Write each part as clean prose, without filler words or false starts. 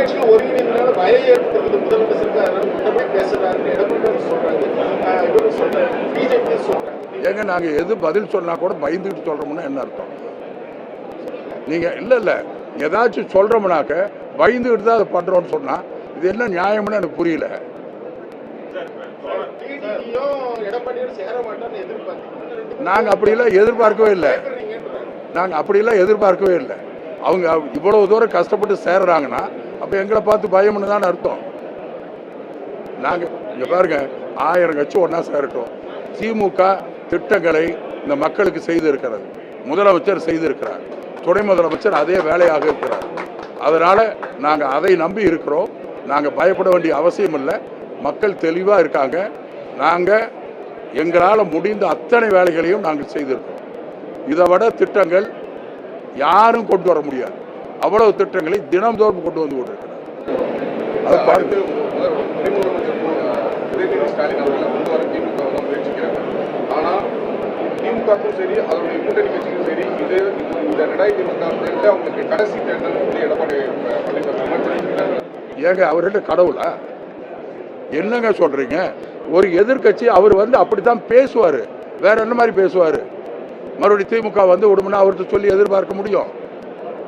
கட்சிகள் ஒருங்கிணைந்தனால பயம் ஏற்படுறது முதலமைச்சருக்கு பேசுறாரு எடப்பாடி சொல்றாங்க, இவரு சொல்றாரு, பிஜேபி சொல்றாங்க. ஏங்க நாங்க எது பதில் சொன்னா கூட பயந்துட்டு சொல்றோம்னா என்ன அர்த்தம்? நீங்க இல்ல ஏதாச்சும் சொல்றோம்னாக்க பயந்துகிட்டு தான் அதை பண்றோம்னு சொன்னா இது என்ன நியாயம்னு எனக்கு புரியல. நாங்க அப்படியெல்லாம் எதிர்பார்க்கவே இல்லை. அவங்க இவ்வளவு தூரம் கஷ்டப்பட்டு சேர்றாங்கன்னா அப்ப எங்களை பார்த்து பயம்னு தான் அர்த்தம். நாங்க இங்க பாருங்க, 1000 கட்சி ஒன்னா சேரட்டும். திமுக திட்டங்களை இந்த மக்களுக்கு செய்திருக்கிறது, முதலமைச்சர் செய்திருக்கிறார், துணை முதலமைச்சர் அதே வேலையாக இருக்கிறார். அதனால நாங்க அதை நம்பி இருக்கிறோம். நாங்க பயப்பட வேண்டிய அவசியம் இல்லை. மக்கள் தெளிவா இருக்காங்க. நாங்க எங்களால் முடிந்த அத்தனை வேலைகளையும் நாங்கள் செய்திருக்கிறோம். இதை விட திட்டங்கள் யாரும் கொண்டு வர முடியாது. அவ்வளவு திட்டங்களை தினம்தோறும் கொண்டு வந்து கொண்டிருக்கிறார். அதை பார்த்து திமுகவும் சரி, அதனுடைய கூட்டணி கட்சியும் சரி, இது இந்த 2024 அவங்களுக்கு கடைசி தேர்தல் எடப்பாடி பழனிசாமி. ஏங்க அவர்கிட்ட கடவுளா என்னங்க சொல்றீங்க? ஒரு எதிர்கட்சி அவர் அப்படித்தான் பேசுவாரு, வேற என்ன மாதிரி பேசுவாரு? மறுபடியும் திமுக விடுமுன்னா அவர்கிட்ட சொல்லி எதிர்பார்க்க முடியும்?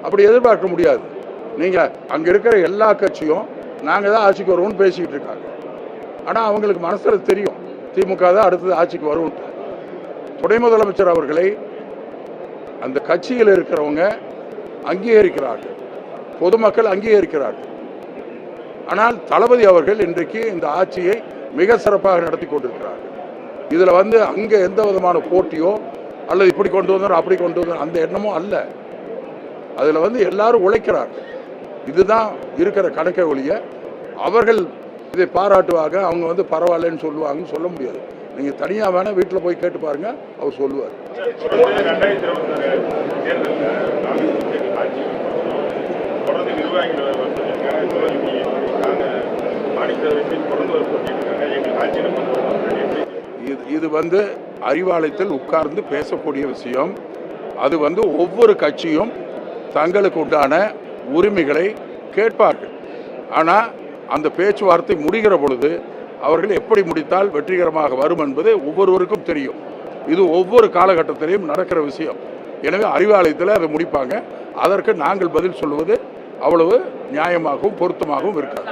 அப்படி எதிர்பார்க்க முடியாது. நீங்க அங்க இருக்கிற எல்லா கட்சியும் நாங்க தான் ஆட்சிக்கு வருவோம்னு பேசிக்கிட்டு இருக்காங்க. ஆனா அவங்களுக்கு மனசுல தெரியும் திமுக தான் அடுத்தது ஆட்சிக்கு வரும். துணை முதலமைச்சர் அவர்களை அந்த கட்சியில் இருக்கிறவங்க அங்கீகரிக்கிறார்கள், பொதுமக்கள் அங்கீகரிக்கிறார்கள். ஆனால் தளபதி அவர்கள் இன்றைக்கு இந்த ஆட்சியை மிக சிறப்பாக நடத்தி கொண்டிருக்கிறார்கள். இதுல அங்க எந்த விதமான போட்டியோ அல்லது இப்படி கொண்டு வந்தோம் அப்படி கொண்டு வந்தோம் அந்த எண்ணமும் அல்ல. அதுல எல்லாரும் உழைக்கிறார்கள். இதுதான் இருக்கிற கணக்கை ஒழிய அவர்கள் இதை பாராட்டுவாங்க, அவங்க பரவாயில்லன்னு சொல்லுவாங்கன்னு சொல்ல முடியாது. நீங்க தனியா வேணா வீட்டில் போய் கேட்டு பாருங்க, அவர் சொல்லுவார். இது அறிவாலயத்தில் உட்கார்ந்து பேசக்கூடிய விஷயம். அது ஒவ்வொரு கட்சியும் தங்களுக்கு உண்டான உரிமைகளை கேட்பார்கள். ஆனால் அந்த பேச்சுவார்த்தை முடிகிற பொழுது அவர்கள் எப்படி முடித்தால் வெற்றிகரமாக வரும் என்பது ஒவ்வொருவருக்கும் தெரியும். இது ஒவ்வொரு காலகட்டத்திலையும் நடக்கிற விஷயம். எனவே அறிவாலயத்தில் அதை முடிப்பாங்க. அதற்கு நாங்கள் பதில் சொல்லுவது அவ்வளவு நியாயமாகவும் பொருத்தமாகவும் இருக்காது.